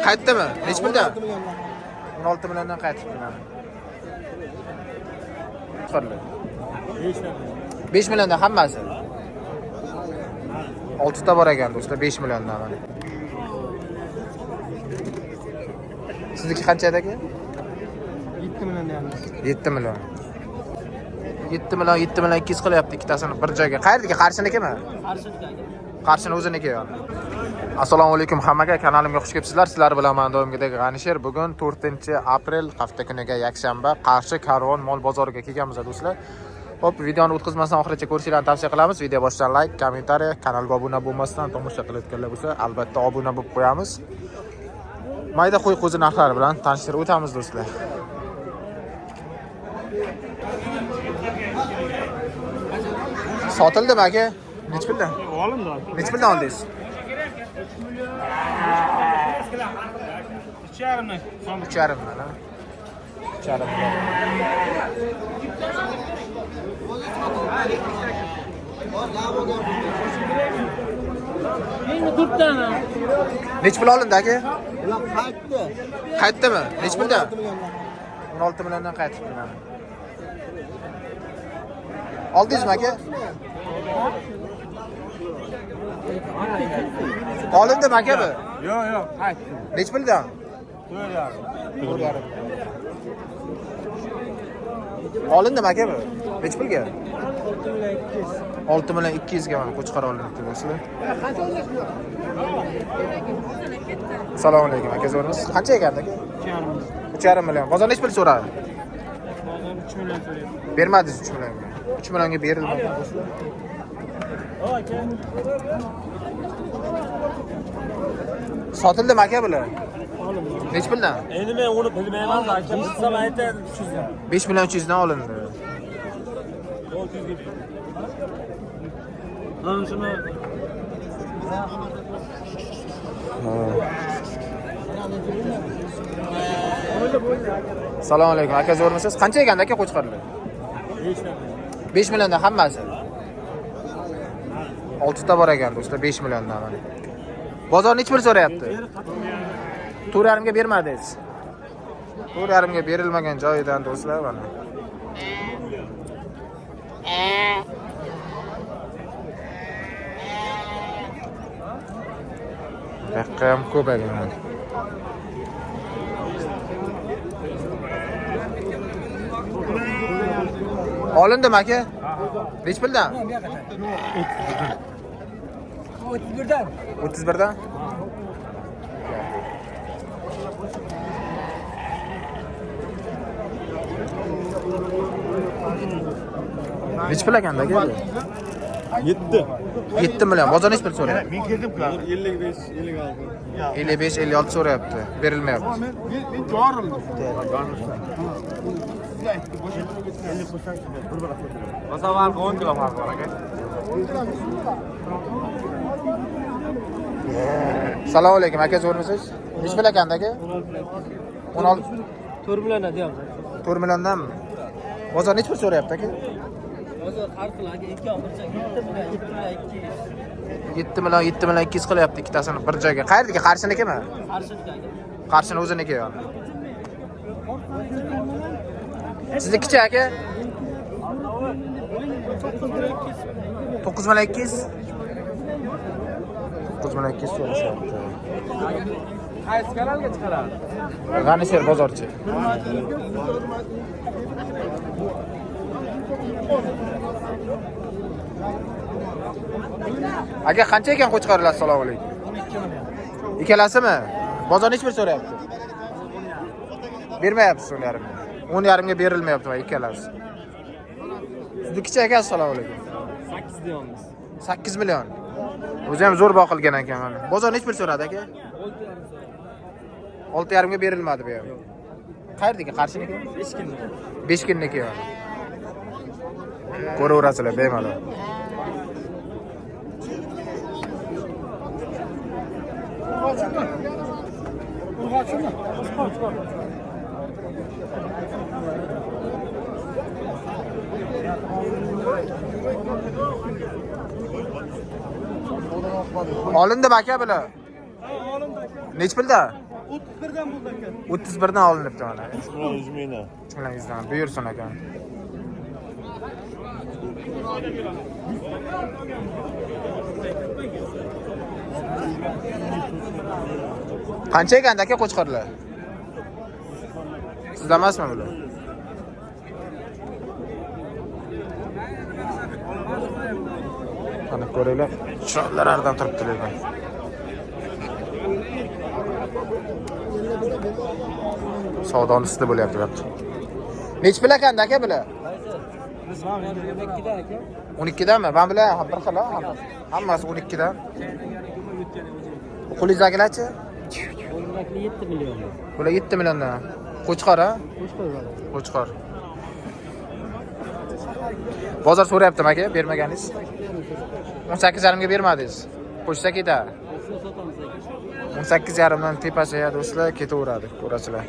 Qaytdimi? Nech pulda? 16 milliondan qaytibdi mana. Chiqardi. 5 milliondan hammasi. 6 ta bor ekan do'stlar, 5 milliondan mana. Sizniki qancha edi aka? 7 milliondan. 7 million. 7 million 200 qilyapti ikkitasini bir joyga. Qayerdagi? Qarshinikimi? Qarshiniki aka. Qarshini o'ziniki yo'q. Assalomu alaykum hammaga, kanalimga xush kelibsizlar. Sizlar bilan men doimgidek G'anisher. Bugun 4-aprel hafta kuniga yakshanba Qarshi Karvon mol bozoriga kelganmiz do'stlar. Hop, videoni o'tkazmasdan oxirigacha ko'rishingizni tavsiya qilamiz. Video boshidan like, kommentariy, kanalga obuna bo'lmasdan tomosha qilayotganlar bo'lsa, albatta obuna bo'lib qo'yamiz. Mayda qo'y-qo'zi narxlari bilan tanishtirib o'tamiz do'stlar. Sotildimi aka? Nech puldan? Olindi aka. Nech puldan oldingiz? 3,5 3,5 million. 3,5 million. Endi turtdan. Nech pul olindi aka? Qaytdi. Qaytdimi? Nech pulda? 16 milliondan qaytibdi mana. Oldingizmi aka? Olindimi aka bu? Yo'q, qaytdi. Nech puldan? 4,5. Olindimi aka bu? Nech pulga? 6 million 200 ga mana qo'chqar olindi do'stlar. Assalomu alaykum aka, zo'rmisiz? Qancha ekan aka? 3,5 million. Bozor nech pul so'radi? 3 million so'rayapti. Bermadingiz 3 millionga. 3 millionga berilmagan do'stlar. Aka. Sotildimi aka bular? Nech puldan? Endi men uni bilmayman, aka. Bilsam aytadi 300 dan. 5 million 300 dan olindi. 600 ga. Mana shuni Assalomu alaykum aka, zo'rmisiz? Qancha ekan aka qo'chqarlar? 5 milliondan hammasi. 6 ta bor ekan do'stlar, 5 milliondan mana. Bozor nech pul so'rayapti? 4,5 ga bermadingiz. 4,5 ga berilmagan joyidan do'stlar mana. Raqam ko'p ekan. Olindimi aka? Nech puldan? 31dan. 31dan? Nech pul ekan aka? 7. 7 million. Bozor nech pul so'rayapti? Men keldim qilar. 55, 56. 55, 56 so'rayapti. Berilmayapti. Men jorildim. Masalan 10 kilo farq bor aka. Assalomu alaykum aka, zo'rmisiz? Nech pul ekan aka? 16 4 million deyapti. 4 milliondanmi? Bozor nech pul so'rayapti aka? Hozir har xil aka 2 olsak 7 million 200. 7 million 200 qilyapti ikkitasini bir joyga. Qayerdagi? Qarshinikimi? Qarshiniki aka. Qarshini o'ziniki yo'q. Siznikicha aka? 9 million 200. 9 million 200 so'rashyapti. Qaysi kanalga chiqaradi? G'anisher bozorchi. Aka qancha ekan qo'chqarlar? Assalomu alaykum. 12 million. Ikkalasimi? Bozor nech pul so'rayapti? Bermayapsiz 10,5 ga. 10,5 ga berilmayapti va ikkalasi. Siznikicha aka? Assalomu alaykum. 8 deyapmiz. 8 million. O'zi ham zo'r boqilgan ekan mana. Bozor nech pul so'radi aka? 6,5 ga berilmadi bu ham. Qayerdagi? Qarshiniki? 5 kunlik. 5 kunliki yo'q. Ko'raverasizlar bemalol. Olindimi aka bular? Nech pulda? birdan bo'ldi aka. 31 dan olinibdi mana. 3 mingdan. 3 million 100 dan. Buyursin aka. Qancha ekan aka qo'chqorlar? Sizda emasmi bular? Qani ko'ringlar. Chiroqlar aradan turibdi lekin. Savdoni ustida bo'lyapti bu. Nech pul ekan aka bular? 12 da aka. 12 danmi? Men bilan bir xil hammasi 12 dan. Qo'lingizdagilarchi? Qo'limdagi 7 million. Bular 7 milliondan. Qo'chqor ha? Qo'chqor. Bozor so'rayaptimi aka? Bermaganingiz? 18,5 ga bermadingiz. Qo'shsa ketadi. 18,5 dan tepasi ya do'stlar ketaveradi, ko'rasizlar.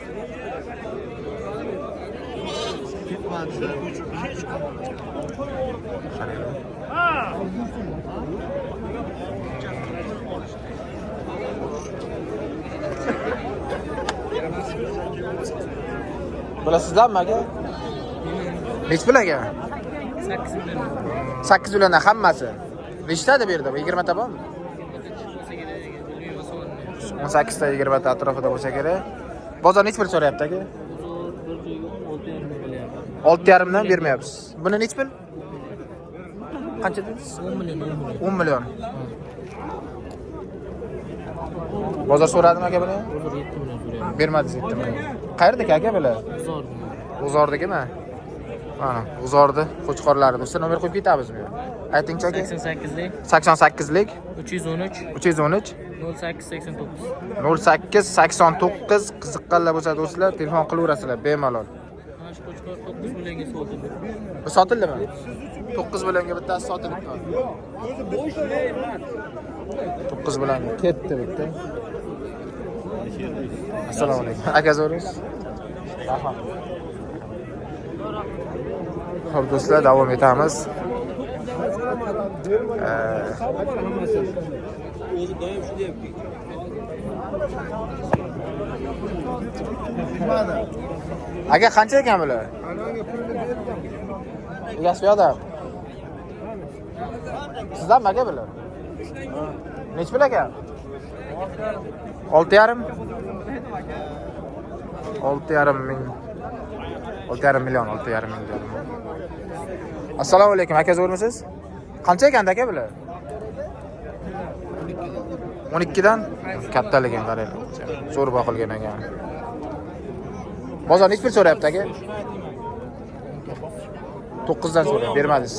Bular sizlarmi aka? Nech pul aka? 8 million. 8 milliondan hammasi. Nechtada berdi? 20 ta bormi? 18 ta 20 ta atrofida bo'lsa kerak. Bozor nech pul so'rayapti aka? 6,5 dan bermayapsiz. Buni nech pul? Qancha dedingiz? 10 million. 10 million. Bozor so'radimi aka buni? Bozor 7 million so'rayapti. Bermadingiz 7 million. Qayerdaki aka bular? G'uzordagimi? Mana, G'uzorda qo'chqorlari do'stlar, nomer qo'yib ketabizmi? Aytingchi aka. 88lik 88lik 313 313 0889. 0889 qiziqqanlar bo'lsa do'stlar, telefon qilaverasizlar bemalol. Mana shu qo'chqor 9 millionga sotildi. Bu sotildimi? 9 millionga bittasi sotilibdi. 9 millionga ketdi bitta. Assalomu alaykum. Aka zo'rsiz? Rahmat. Xo'p do'stlar, davom etamiz. O'zi doim shu deyapti. Aka qancha ekan bular? Egasi yo'qda. Sizlarmi aka bular? Nech pul aka? 6,5? 6,5 ming. 6,5 million, 6,5 million. Assalomu alaykum, aka zo'rmisiz? Qancha ekan aka bular? 12 dan kattaligiga qaraylik. Zo'r boqilgan ekan. Bozor nech pul so'rayapti aka? 9 dan so'rayapti, bermadingiz.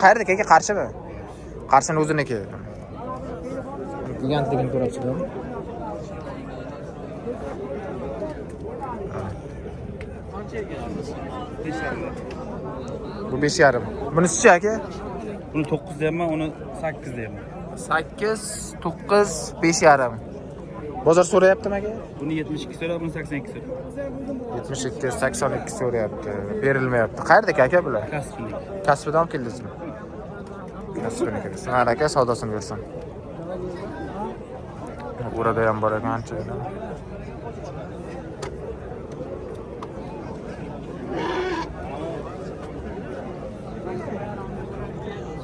Qayerdaki aka, Qarshimi? Qarshining o'ziniki. Gigantligini ko'ryapsizlar. Bu 5,5. Bunisi-chi aka? Buni 9 deyapman, uni 8 deyapman. 8, 9, 5,5. Bozor so'rayaptimi aka? Buni 72 so'rab, buni 82 so'rab. 72, 82 so'rayapti. Berilmayapti. Qayerdaki aka bular? Kasbiniki. Kasbidan keldingizmi? Kasbiniki. Sinar aka savdosini bersin. Burada ham bor ekan ancha.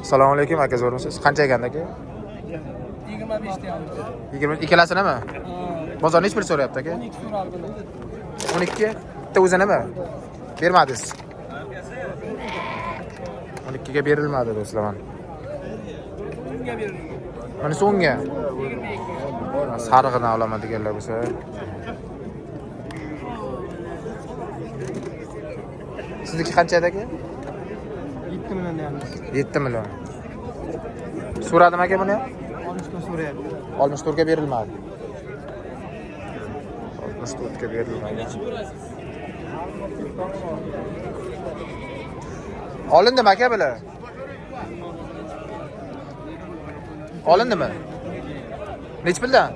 Assalomu alaykum aka, zo'rmisiz? Qancha ekan aka? 25 ta. 20 ikkalasini-mi? Bozor nech pul so'rayapti aka? 12 so'raldilar. 12. Bitta o'zinimi? Bermadingiz. 12 ga berilmadi do'stlar. Mana so'ngga. Sarig'ini olaman deganlar bo'lsa. Sizniki qancha aka? 7 million deyapmiz. 7 million. So'radim aka buni? 13 ta so'rayapti. 64 ga berilmadi. 64 ga berilmadi. Olindimi aka bular? Olindimi? Nech puldan?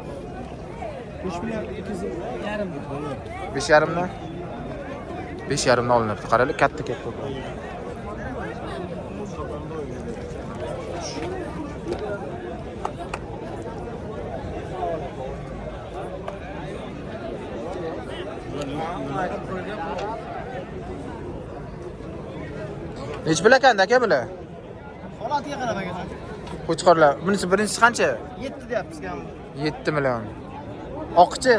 5 million 2,5. 5,5 dan. 5,5 dan olinibdi. Qaraylik, katta. Nech pul ekan aka bular? Holatiga qarab akajon. Qo'chqorlar. Bunisi birinchisi qancha? 7 deyapmiz-ku. 7 million. Oqchi?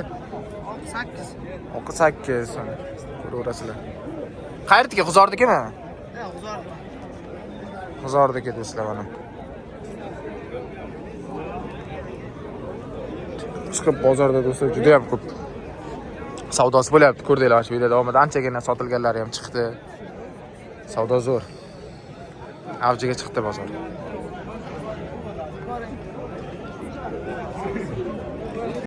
8. Oqi 8 so'm. Ko'raverasizlar. Qayerdiki? G'uzordikimi? Ha, uzor. G'uzordiki do'stlar mana. Chiqib bozorda do'stlar juda ham ko'p savdosi bo'lyapti. Ko'rdinglar shu video davomida anchagina sotilganlari ham chiqdi. Savdo zo'r. Avjiga chiqdi bozor.